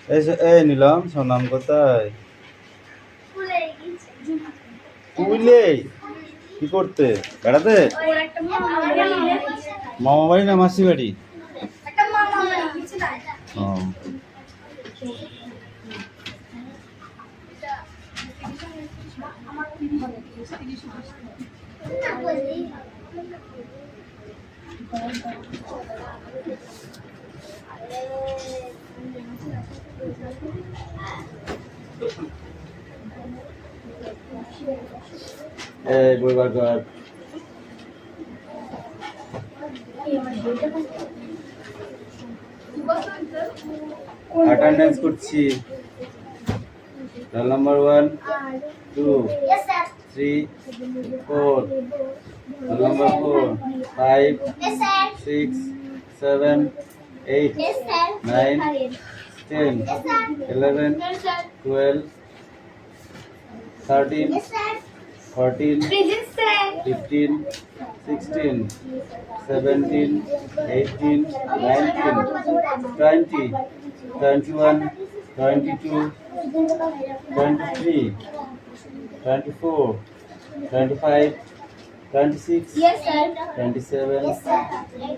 এই নিলাম সোনাম কোথায়? স্কুলে কি করতে? বেড়াতে? মামা বাড়ি না মাসি বাড়ি? ও এই বই বার কর। অ্যাটেন্ডেন্স করছি। রোল নাম্বার 1 2 3 4, roll number 4 5 6 7 8 9 10 11 12 13 14 15 16 17 18 19 20 21 22 23 24 25 26 27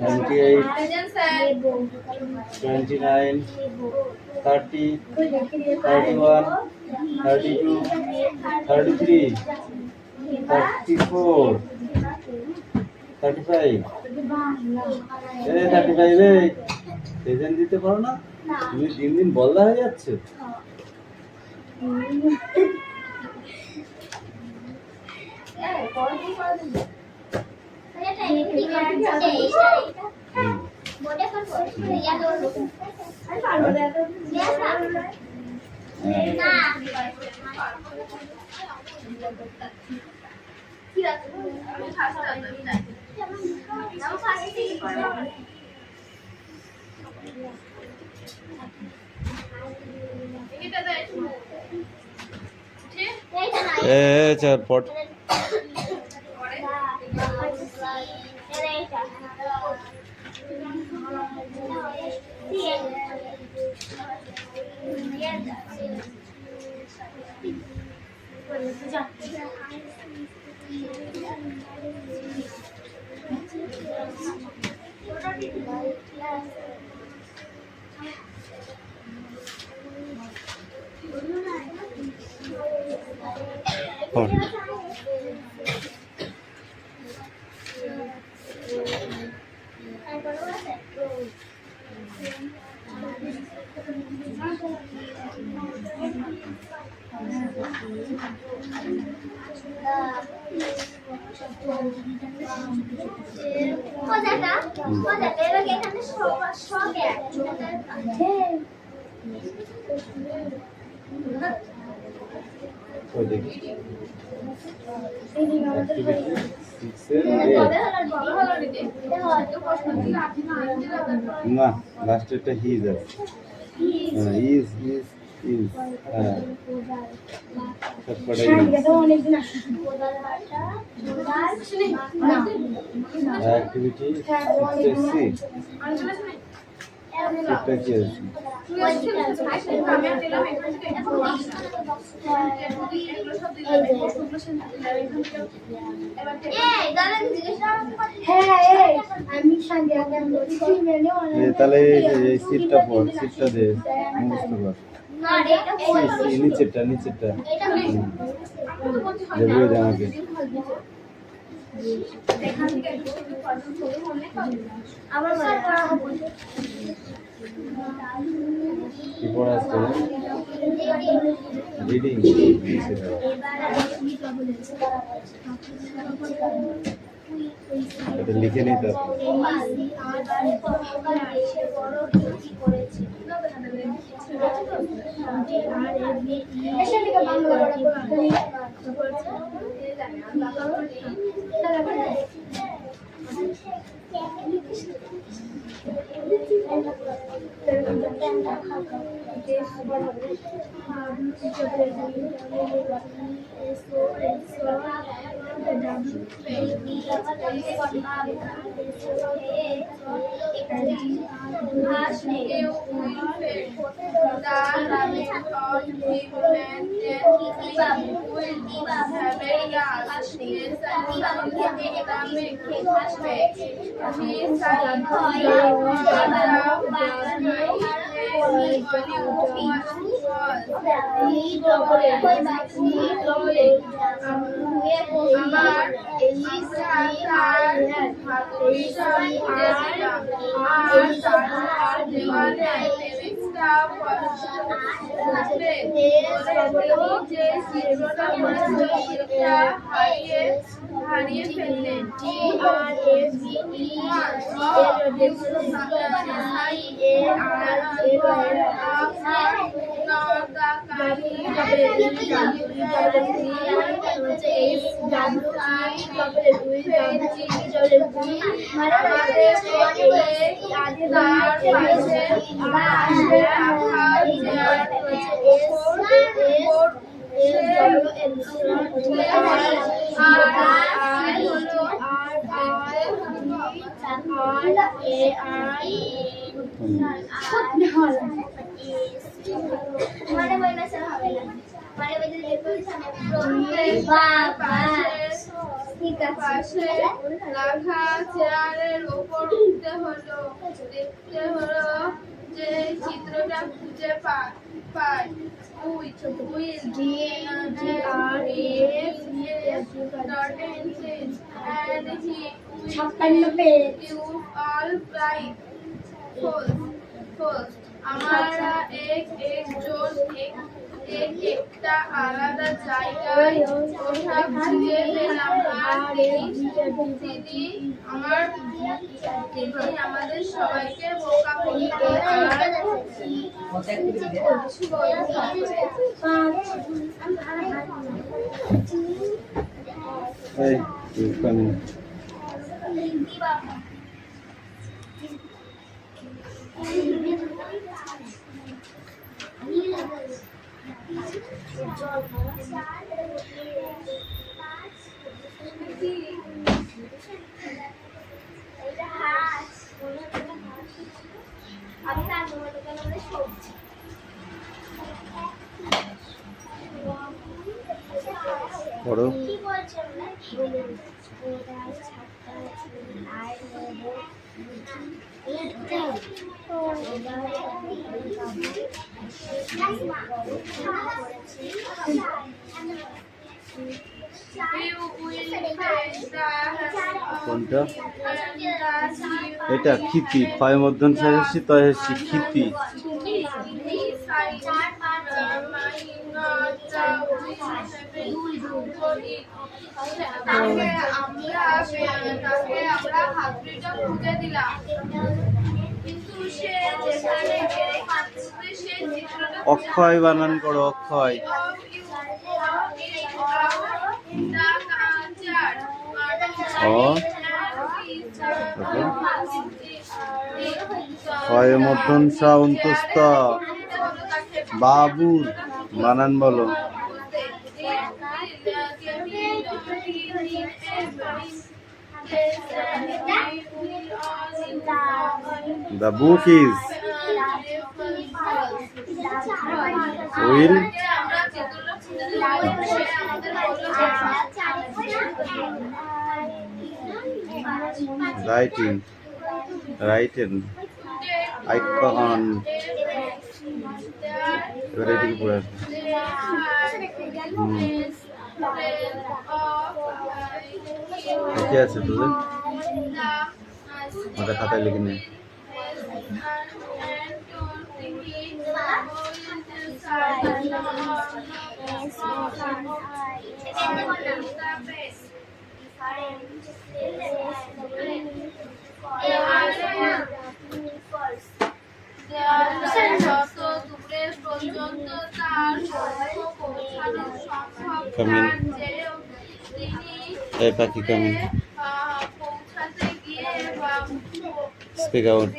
28 29 30 31 32 33 34 35 এই 35 এই প্রেজেন্ট দিতে পারো না? তুমি দিন দিন বলদা হয়ে যাচ্ছে। চল পট না লাস্টেরটা হিজ আছে। ইজ ইজ ইজ অ্যাক্টিভিটি সেটা কি আছে? তাহলে সিটটা পড়, সিটটা দে মুখস্থ কর। নিচেরটা নিচেরটা দেবে আমাকে। কি পড়া আসছে? রিডিং এটা লিখে নিতে হবে। will have a glass. Yes, হারিয়ে ফেললেন পাশে রাখা চেয়ারের ওপর উঠতে হলো, দেখতে হলো যে চিত্রটা খুঁজে পায়। আমরা একজন একটা আলাদা জায়গায় ওঠা খুঁজে পেলাম আর তিনি আমাদের সবাইকে বোকা বলতে পড়ো। কোনটা? এটা খিতি, ক্ষয় মধ্যম শেষী তয় হেসি খিতি। অক্ষয় বানান করো, অক্ষয়। ক্ষয় মধ্যম সা অন্তস্থ বাবুর বানান বলো। The book is will writing icon এবারে এদিকে পড়ে আসবে। কি আছে তোদের মাথা খাতায় লিখে নে। এই পাখি কামিন স্পিক আউট।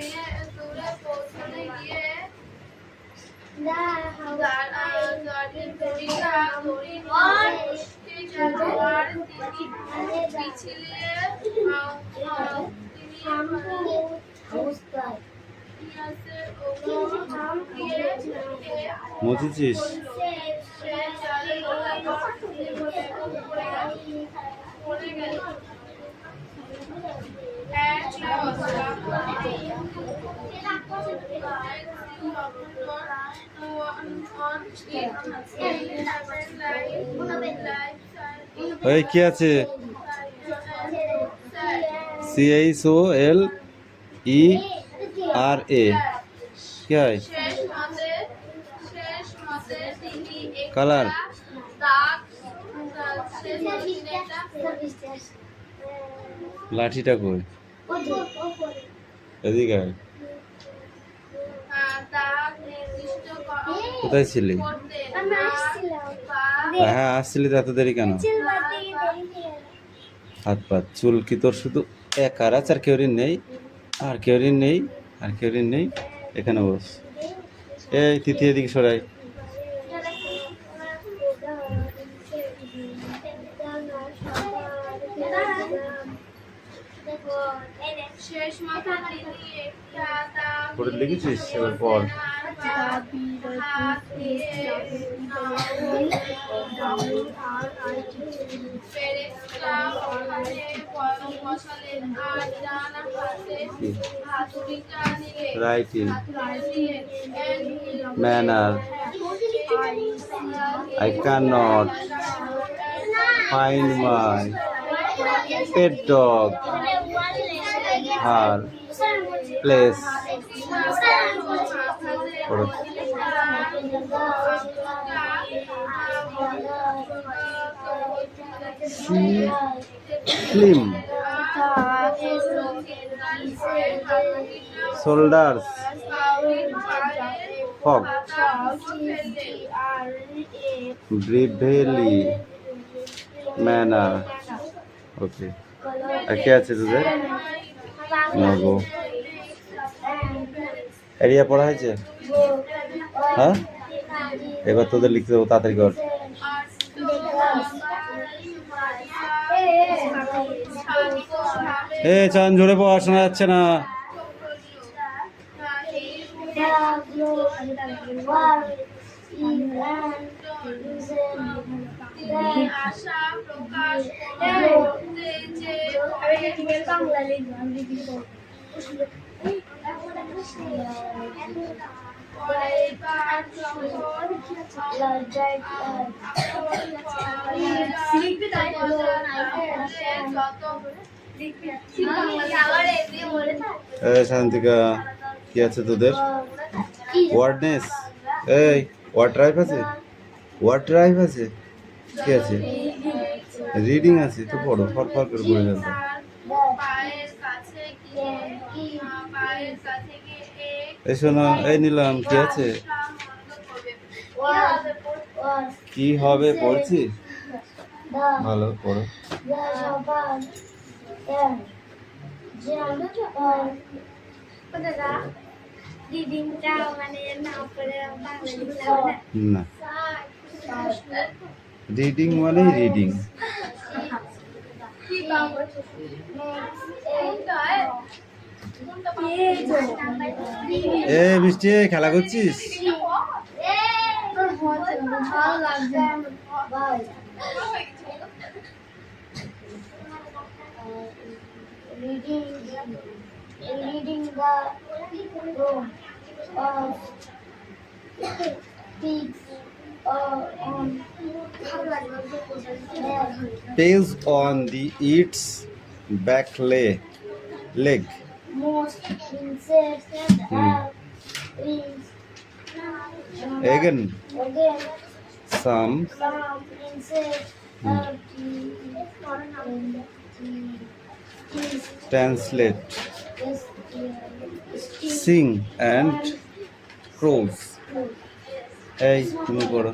মুছেছিস? ওই কি আছে? CHOLERA কি হয়? কালার লাঠিটা কই? এদিকে আয়। কোথায় ছিলি? হ্যাঁ আসছিলি তো, এত দেরি কেন? হাত পা চুল কি তোর শুধু একার আছে, আর কেউরিন নেই? আর কেউরিন নেই? আর কেউরিন নেই? এখানে বস। এই তিথি এদিকে সরাই। পড়ে লিখেছিস এবার পর। Writing, manner, I cannot find my pet dog, her place. Slim, shoulders, hog, briefly, manner. ওকে, আর কে আছে তোদের? নগো। এরিয়া পড়া হয়েছে? হ্যাঁ, এবার তোদের লিখতে দেবো, তাড়াতাড়ি কর। এ চান জোরে পড়া শোনা যাচ্ছে না। শান্তিকা কি আছে তোদের? ওয়ার্ডনেস, এই ওয়ার্ড ড্রাইভ আছে? ওয়ার্ড ড্রাইভ আছে? কি আছে? রিডিং আছে তো, পড়ো, ফর ফর করে পড়ে যাবে। এই শোনো, এই নিলাম, কি আছে? কি হবে পড়ছিস? ভালো পড়ো। না, রিডিং মানে রিডিং। এ মিষ্টি, খেলা করছিস? Reading the room of pigs on Page on the its back leg. most insects have wings. Again, some Insects have translate, sing and crows. এই তুমি পড়ো।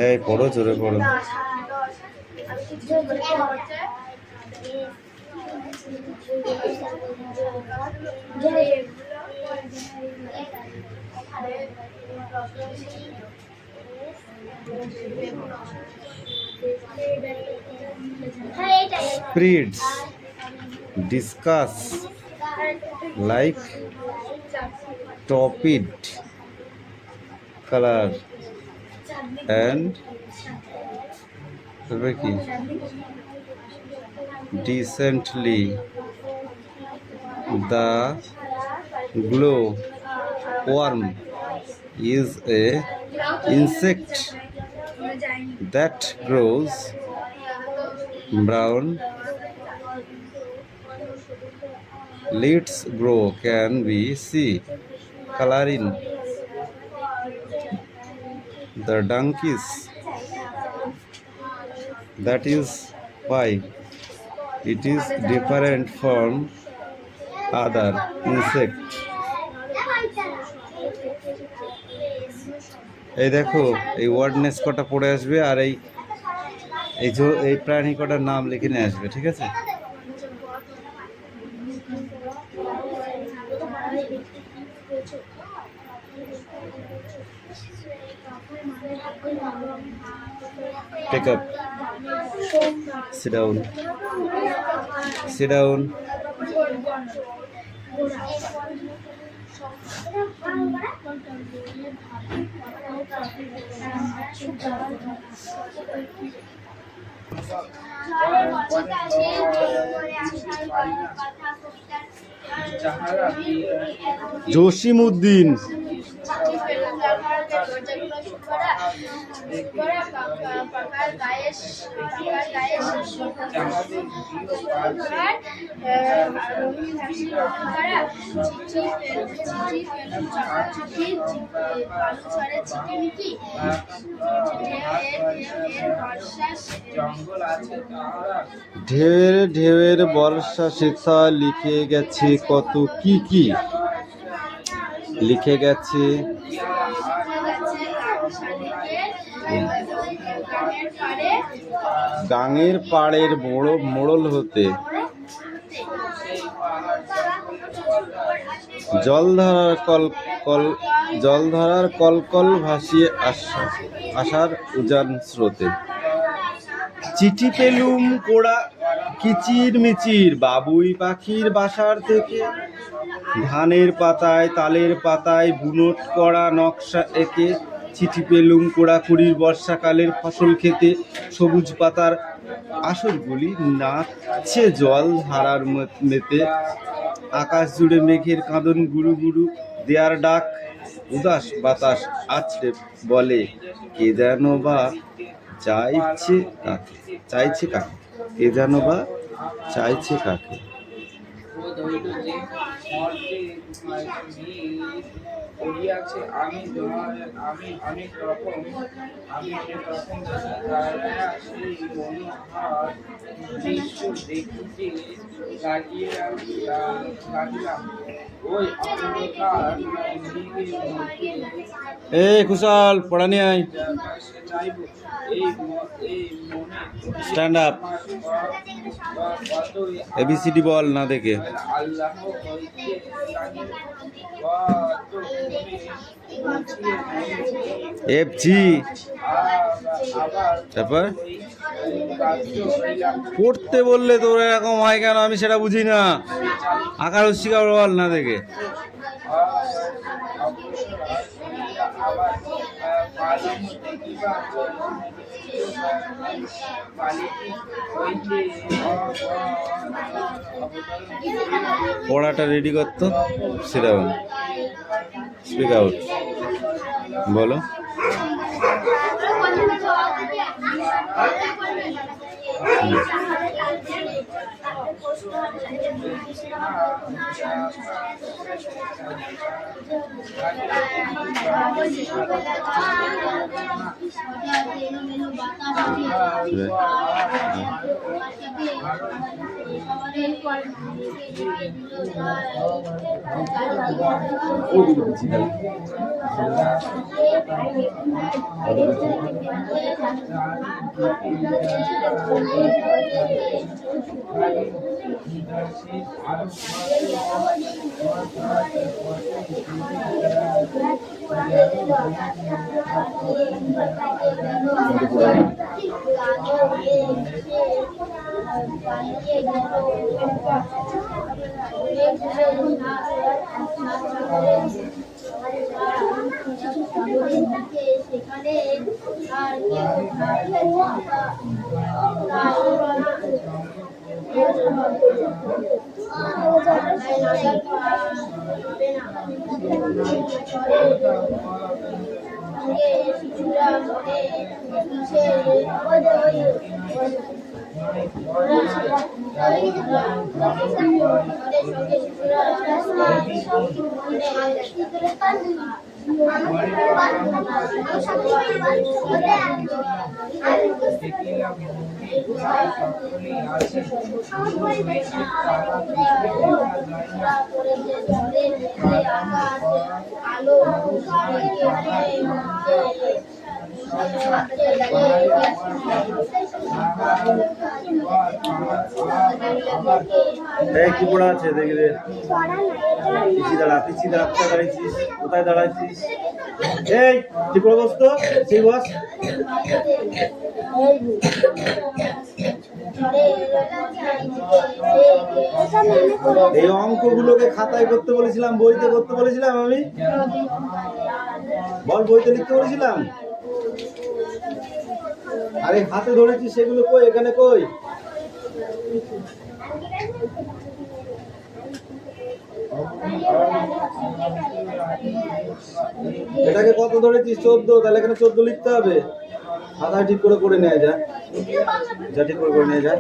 এই পড়ো, জোরে পড়ো। spreads, discuss, like, topid, color, and তারপরে কি decently, the glow worm is a insect that grows brown leaves grow can be see coloring the donkeys, that is why it is different from other insects. এই দেখো এই ওয়ার্ডনেস কটা পড়ে আসবে আর এই প্রাণী কটার নাম লিখে নিয়ে আসবে, ঠিক আছে? Pick up. Sit down. Sit down. Jasimuddin ঢেউয়ের ঢেউয়ের বর্ষা সেথা লিখে গেছে কত কি কি লিখে গেছে গাঙের পাড়ের মোড়ল হতে জলধারার কলকল ভাসিয়ে আসার উজান স্রোতে চিঠি পেলুম কোড়া কিচির মিচির বাবুই পাখির বাসার থেকে ধানের পাতায় তালের পাতায় বুনট করা নকশা এঁকে চিঠি পেলুম কোড়াকুড়ির বর্ষাকালের ফসল খেতে সবুজ পাতার আসরগুলি নাচছে জল ধারার মেতে আকাশ জুড়ে মেঘের কাঁদন গুরু গুরু দেয়ার ডাক উদাস বাতাস আছড়ে বলে কে যেন বা চাইছে কাকে কে যেন বা চাইছে কাকে কুশল পড়া নিয়ে আয় স্ট্যান্ড আপ এবিসিডি বল না দেখে এফজি তারপর পড়তে বললে তোর এরকম হয় কেন আমি সেটা বুঝি না আকার উচ্চিকার বল না দেখে পড়াটা রেডি করতো সেটা স্পিক আউট বলো সেখানে আর কেউ আলো এই কি পড়া আছে দেখি রে। পিছিয়ে দাঁড়া কোথায় দাঁড়াইছিস, কোথায় দাঁড়াইছিস? এই ঠিক করে বস তো, সেই বস। এই অঙ্কগুলোকে খাতায় করতে বলেছিলাম, বইতে করতে বলেছিলাম আমি? বল, বইতে লিখতে বলেছিলাম? আরে হাতে ধরেছি সেগুলো কই, এখানে কই? এটাকে কত ধরেছিস? 14। তাহলে এখানে 14 লিখতে হবে। খাতায় ঠিক করে করে নেওয়া যায়, যা ঠিক করে নিয়ে যায়।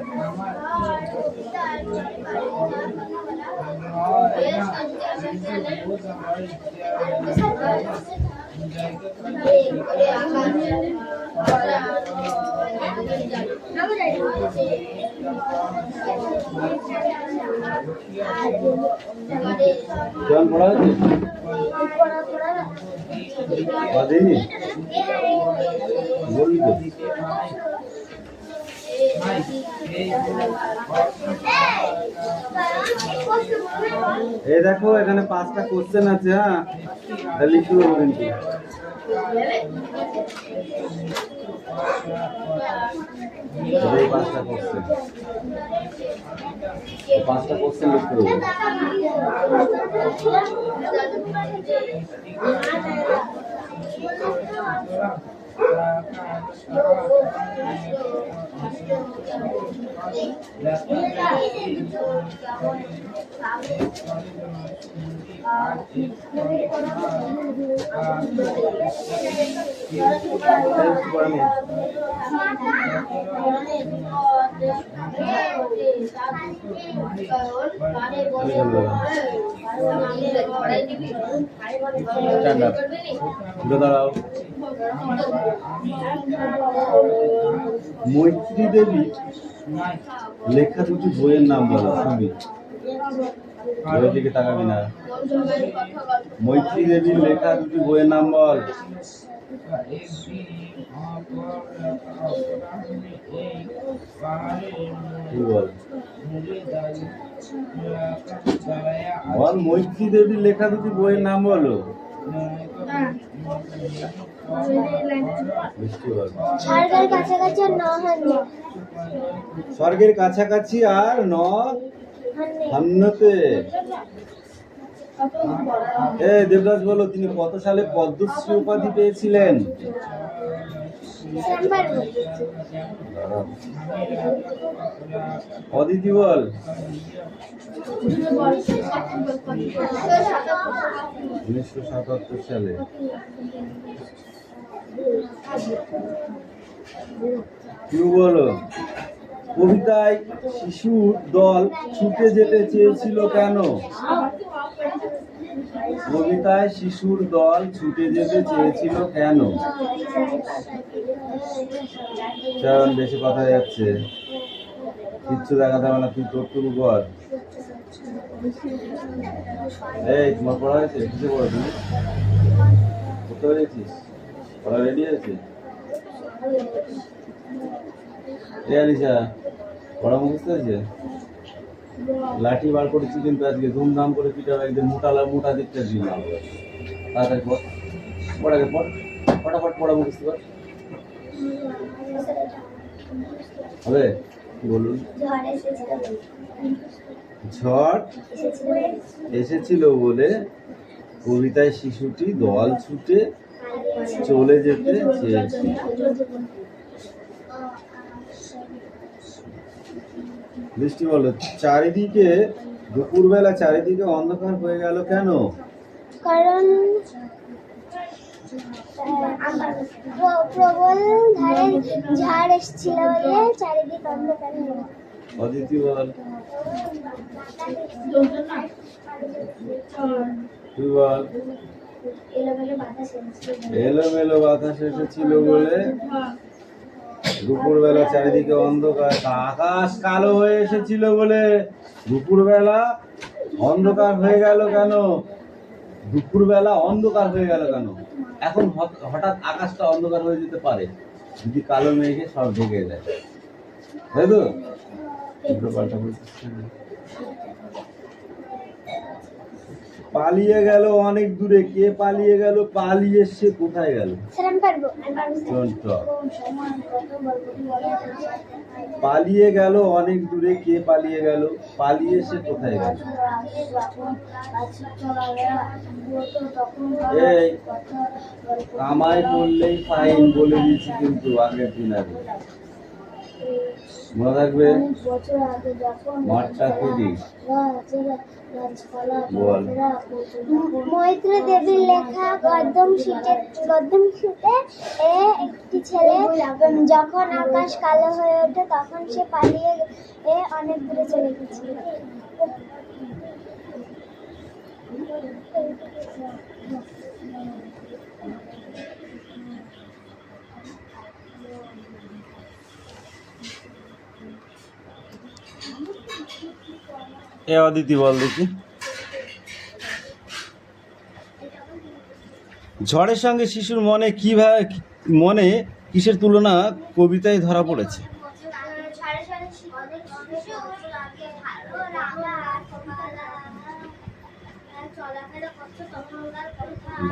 কেমন পড়া হয়েছে? বাদেনি বলবি তো। এই দেখো এখানে 5টা কোশ্চেন আছে। হ্যাঁ, লিখতে দেবো কিন্তু। এই 5টা কোশ্চেন, 5টা কোশ্চেন লিখতে দেবো। দাঁড়াও। মৈত্রী দেবী লেখা দুটি বইয়ের নাম বলো। শুনি, বইয়ের দিকে তাকাবি না। মৈত্রী দেবীর লেখা দুটি বইয়ের নাম বল। বল বল, মৈত্রী দেবীর লেখা দুটি বইয়ের নাম বলো। স্বর্গের কাছাকাছি আর ন-হান্নে। স্বর্গের কাছাকাছি আর ন-হান্নেতে। দেবরাজ বলো, তিনি কত সালে পদ্মশ্রী উপাধি পেয়েছিলেন? অদিতি বল। 1977 সালে। কেউ বলো, কবিতায় শিশুর দল ছুটে যেতে চেয়েছিল কেন? কবিতায় শিশুর দল ছুটে যেতে চেয়েছিল কেন? চল, বেশি কথা যাচ্ছে, কিচ্ছু দেখাতে হবে না, তুই তোরটুকু কর। এই তোমার পড়া হয়েছে? কিসে পড়া তুমি? করতে পেরেছিস? পড়া রেডি আছে? আলিশা, পড়া মুখস্থ হয়েছে? লাঠি বার করেছি কিন্তু আজকে ধুমধাম করে পিটাবো, একদম মোটা দিকটা দিলাম। তাড়াতাড়ি পড়, পড়াকে পড়, ফটাফট পড়া মুখস্থ কর। হবে বলুন। ঝড় এসেছিল ঝড় এসেছিল বলে কবিতায় শিশুটি দল ছুটে চলে যেতে চেয়েছিল। বৃষ্টি বলো, চারিদিকে দুপুরবেলা চারিদিকে অন্ধকার হয়ে গেল কেন? কারণ প্রবল ধারে ঝড় এসেছিল বলে চারিদিক অন্ধকার হয়ে গেল। অদিতি বল, তুই বল। এলোমেলো বাতাস এসেছিল বলে দুপুরবেলা চারিদিকে অন্ধকার, আকাশ কালো হয়ে এসেছিল বলে দুপুরবেলা অন্ধকার হয়ে গেল কেন? দুপুরবেলা অন্ধকার হয়ে গেল কেন? এখন হঠাৎ আকাশটা অন্ধকার হয়ে যেতে পারে যদি কালো মেঘে সব ঢেকে যায়, তাই তো? পালিয়ে গেল অনেক দূরে, কে পালিয়ে গেল? পালিয়ে সে কোথায় গেল? পালিয়ে গেল অনেক দূরে, কে পালিয়ে গেল? পালিয়ে সে কোথায় গেল? এই কামাই করলেই ফাইন বলে দিয়েছি কিন্তু আগের দিন আগে, মনে থাকবে। মাঠটা খুঁজিস বল। মৈত্র দেবীর লেখা গদ্যম শীতে একটি ছেলে যখন আকাশ কালো হয়ে ওঠে তখন সে পালিয়ে অনেক দূরে চলে গেছিল। এ অদিতি বল দেখি, ঝড়ের সঙ্গে শিশুর মনে কিসের তুলনা কবিতায় ধরা পড়েছে?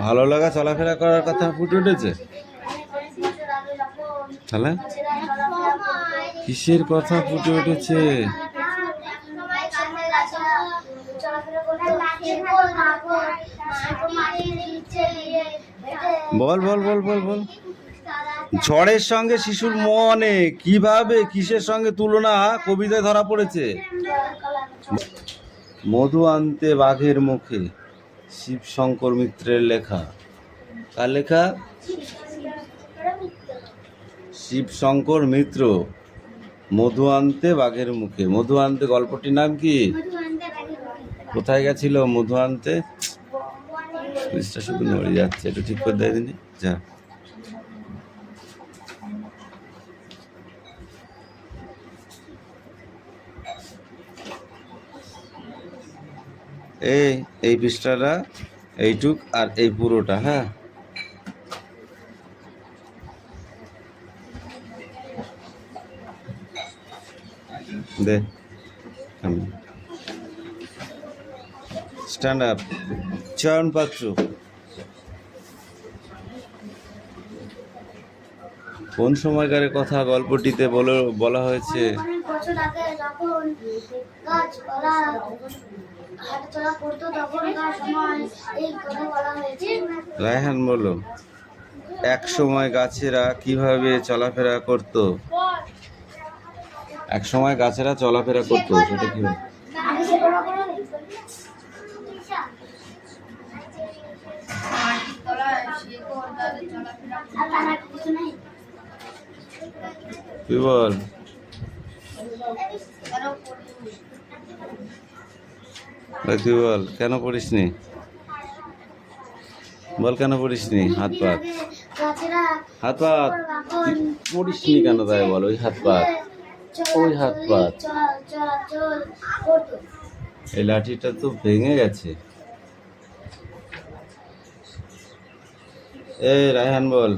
ভালো লাগা চলাফেরা করার কথা ফুটে উঠেছে। তাহলে কিসের কথা ফুটে উঠেছে? বল বল বল বল বল। ঝড়ের সঙ্গে শিশুর মনে কিসের সঙ্গে তুলনা কবিতায় ধরা পড়েছে? মধু আনতে বাঘের মুখে, শিবশঙ্কর মিত্রের লেখা। কার লেখা? শিবশঙ্কর মিত্র। মধু আনতে বাঘের মুখে। মধু আনতে গল্পটির নাম কি? কোথায় গেছিল মধু আনতে? পুলিশটা শুধু নড়ে যাচ্ছে, একটু ঠিক করে দেয় দিনি যা। এই পৃষ্ঠাটা এইটুক আর এই পুরোটা, হ্যাঁ দে। Stand up. চয়ন পাত্র কোন সময়কারের কথা গল্পটিতে বলা হয়েছে? রায়হান বলো, এক সময় গাছেরা কিভাবে চলাফেরা করত? এক সময় গাছেরা চলাফেরা করতো, সেটা কি? তুই বল। তুই বল কেন পড়িসনি? বল কেন পড়িসনি? হাত পাত পড়িসনি কেন তাই বল। ওই হাত পাত এই লাঠিটা তো ভেঙে গেছে। রায়হান বল।